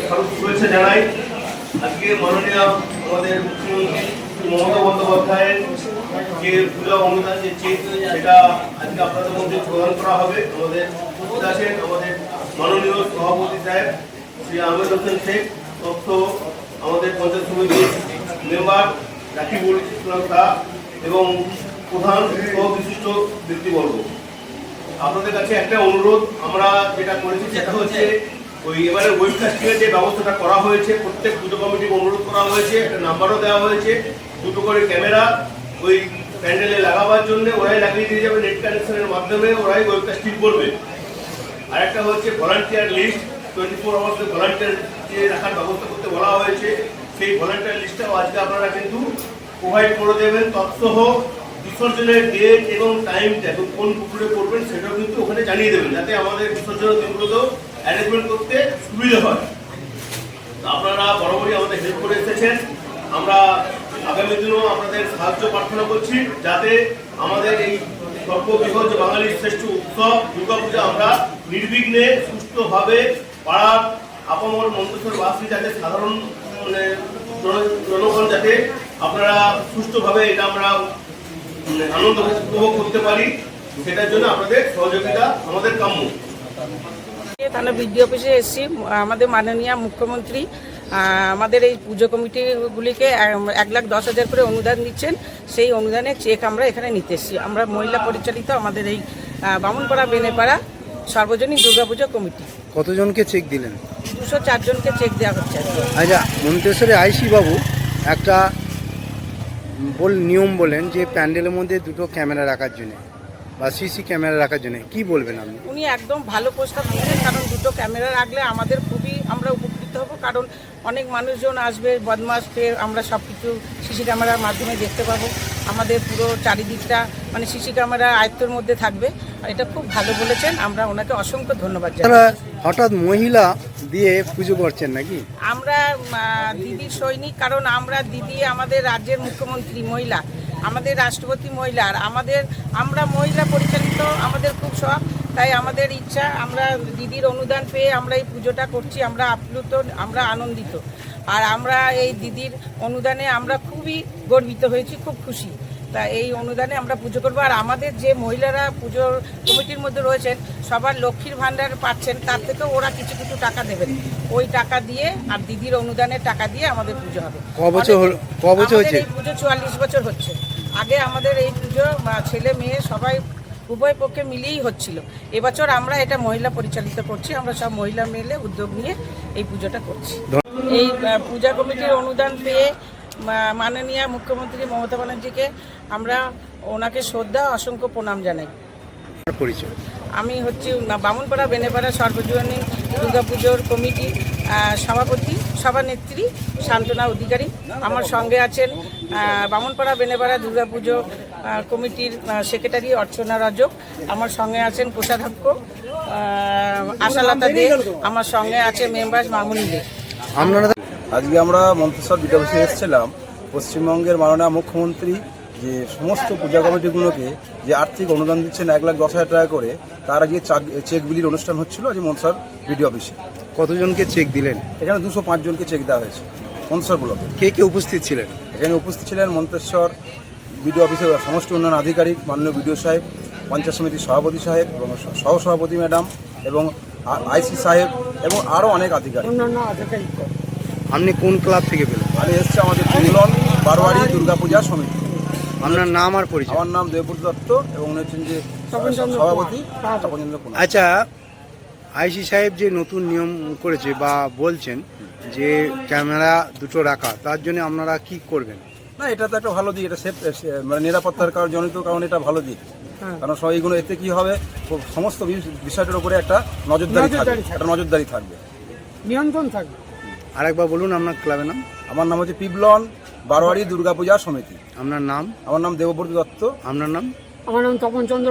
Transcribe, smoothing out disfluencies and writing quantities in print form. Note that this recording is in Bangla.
শুভেচ্ছা জানাই। আজকে মাননীয় আমাদের মুখ্যমন্ত্রী মমতা বন্দ্যোপাধ্যায়ের যে পূজা অনুদান যে চেক সেটা আজকে আপনাদের মধ্যে প্রদান করা হবে। আমাদের উপস্থিত আছেন আমাদের মাননীয় সভাপতি সাহেব শ্রী আহমেদ হোসেন শেখ, তথ্য আমাদের পঞ্চায়েত সমিতির মেম্বার রাকিবুল ইসলাম শাহ এবং প্রধান সহ বিশিষ্ট ব্যক্তিবর্গ। আপনাদের কাছে একটা অনুরোধ আমরা যেটা করেছি সেটা হচ্ছে এবারে ওয়েবকাস্টিংয়ের যে ব্যবস্থাটা করা হয়েছে, প্রত্যেক পুজো কমিটিকে অনুরোধ করা হয়েছে, একটা নাম্বারও দেওয়া হয়েছে, দুটো করে ক্যামেরা ওই প্যান্ডেলে লাগাবার জন্য ওরাই লাগিয়ে দিয়ে যাবে, নেট কানেকশনের মাধ্যমে ওরাই ওয়েবকাস্টিং করবে। আর একটা হচ্ছে ভলান্টিয়ার লিস্ট, 24 আওয়ার্স ভলান্টিয়ার যে রাখার ব্যবস্থা করতে বলা হয়েছে, সেই ভলান্টিয়ার লিস্টটাও আজকে আপনারা কিন্তু প্রোভাইড করে দেবেন। তৎসহ বিসর্জনের ডেট এবং টাইমটা কোন পুকুরে করবেন সেটাও কিন্তু ওখানে জানিয়ে দেবেন, যাতে আমাদের বিসর্জনের দিনগুলোতেও অ্যারেঞ্জমেন্ট করতে সুবিধা হয়। আপনারা বরাবরই আমাদের হেল্প করে এসেছেন, আমরা আগামী দিনেও আপনাদের সাহায্য প্রার্থনা করছি, যাতে আমাদের এই সর্ববৃহৎ বাঙালির শ্রেষ্ঠ উৎসব দুর্গাপূজা আমরা নির্বিঘ্নে সুস্থভাবে পাড়ার আপামর মন্তেশ্বরবাসী যাতে সাধারণ জনগণ যাতে আপনারা সুষ্ঠুভাবে এটা আমরা আনন্দ উপভোগ করতে পারি, সেটার জন্য আপনাদের সহযোগিতা আমাদের কাম্য। থানা বিডিও অফিসে এসেছি, আমাদের মাননীয় মুখ্যমন্ত্রী আমাদের এই পুজো কমিটিগুলিকে 1,10,000 করে অনুদান দিচ্ছেন, সেই অনুদানের চেক আমরা এখানে নিতে এসেছি। আমরা মহিলা পরিচালিত আমাদের এই বামুনপাড়া বেনেপাড়া সার্বজনীন দুর্গাপুজো কমিটি। কতজনকে চেক দিলেন? 204 জনকে চেক দেওয়া হচ্ছে। আচ্ছা, মন্তেশ্বরে আইসি বাবু একটা নিয়ম বলেন যে প্যান্ডেলের মধ্যে দুটো ক্যামেরা রাখার জন্য বা সিসি ক্যামেরা রাখার জন্য, কি বলবেন আপনি? উনি একদম ভালো প্রস্তাব দিয়েছেন, কারণ দুটো ক্যামেরা রাখলে আমাদের খুবই আমরা উপকৃত হব, কারণ অনেক মানুষজন আসবে, বদমাশ পেয়ে আমরা সব কিছু সিসি ক্যামেরার মাধ্যমে দেখতে পাবো, আমাদের পুরো চারিদিকটা মানে সিসি ক্যামেরা আয়ত্তের মধ্যে থাকবে। আর এটা খুব ভালো বলেছেন, আমরা ওনাকে অসংখ্য ধন্যবাদ জানাই। হঠাৎ মহিলা দিয়ে পুজো করছেন নাকি? আমরা দিদির সৈনিক, কারণ আমরা দিদি আমাদের রাজ্যের মুখ্যমন্ত্রী মহিলা, আমাদের রাষ্ট্রপতি মহিলা, আর আমরা মহিলা পরিচালিত, আমাদের খুব শখ, তাই আমাদের ইচ্ছা আমরা দিদির অনুদান পেয়ে আমরা এই পুজোটা করছি, আমরা আপ্লুত, আমরা আনন্দিত। আর আমরা এই দিদির অনুদানে আমরা খুবই গর্বিত হয়েছি, খুব খুশি। তা এই অনুদানে আমরা পুজো করবো। আর আমাদের যে মহিলারা পুজোর কমিটির মধ্যে রয়েছেন সবার লক্ষ্মীর ভাণ্ডার পাচ্ছেন, তার থেকেও ওরা কিছু কিছু টাকা দেবেন, ওই টাকা দিয়ে আর দিদির অনুদানের টাকা দিয়ে আমাদের পুজো হবে। এই পুজো 44 বছর হচ্ছে। আগে আমাদের এই পুজো ছেলে মেয়ে সবাই উভয় পক্ষে মিলিয়েই হচ্ছিল। এবছর আমরা এটা মহিলা পরিচালিত করছি, আমরা সব মহিলা মিলে উদ্যোগ নিয়ে এই পুজোটা করছি। এই পূজা কমিটির অনুদান পেয়ে মাননীয় মুখ্যমন্ত্রী মমতা ব্যানার্জিকে আমরা ওনাকে শ্রদ্ধা অসংখ্য প্রণাম জানাই। আমি হচ্ছি বামুনপাড়া বেনেপাড়া সর্বজনীন দুর্গাপুজোর কমিটি সভাপতি, সভানেত্রী শান্তনা অধিকারী। আমার সঙ্গে আছেন বামুনপাড়া বেনেপাড়া দুর্গাপুজো কমিটির সেক্রেটারি অর্চনা রজক, আমার সঙ্গে আছেন কোষাধ্যক্ষ আশালতা দে, আমার সঙ্গে আছে মেম্বার মামুনি দে। আজকে আমরা মন্তেশ্বর বিডিও অফিসে এসেছিলাম, পশ্চিমবঙ্গের মাননীয় মুখ্যমন্ত্রী যে সমস্ত পূজা কমিটিগুলোকে যে আর্থিক অনুদান দিচ্ছেন 1,10,000 টাকা করে, তার আগে চেক বিলির অনুষ্ঠান হচ্ছিল আজ মন্তেশ্বর বিডিও অফিসে। কতজনকে চেক দিলেন? এখানে 205 জনকে চেক দেওয়া হয়েছে মন্তেশ্বর ব্লকে। কে কে উপস্থিত ছিলেন? এখানে উপস্থিত ছিলেন মন্তেশ্বর বিডিও অফিসের সমষ্টি উন্নয়ন আধিকারিক মাননীয় বিডিও সাহেব, পঞ্চায়েত সমিতির সভাপতি সাহেব এবং সহসভাপতি ম্যাডাম এবং আইসি সাহেব এবং আরও অনেক আধিকারিক। আপনি কোন ক্লাব থেকে পেলেন? আমি এসেছি আমাদের পিবলন বারোয়ারি দুর্গাপূজা সমিতি। আপনার নাম আর পরিচয়? আমার নাম দেবব্রত দত্ত এবং উনি হচ্ছেন যে সভাপতি তপনচন্দ্র কুমার। আচ্ছা, আইসি সাহেব যে নতুন নিয়ম করেছে বা বলছেন যে ক্যামেরা দুটো রাখা, তার জন্য আপনারা কি করবেন? না, এটা তো একটা ভালো দিক, এটা সেফ মানে নিরাপত্তার জনিত কারণ এটা ভালো দিক। কারণ সবাইগুলো এতে কি হবে, সমস্ত বিষয়টার উপরে একটা নজরদারি থাকবে, নিয়ন্ত্রণ থাকবে। আরেকবার বলুন আপনার ক্লাবের নাম? আমার নাম হচ্ছে পিবলন বারোয়ারি দুর্গাপূজা সমিতি। আপনার নাম? আমার নাম দেবব্রত দত্ত। আপনার নাম? আমার নাম তপনচন্দ্র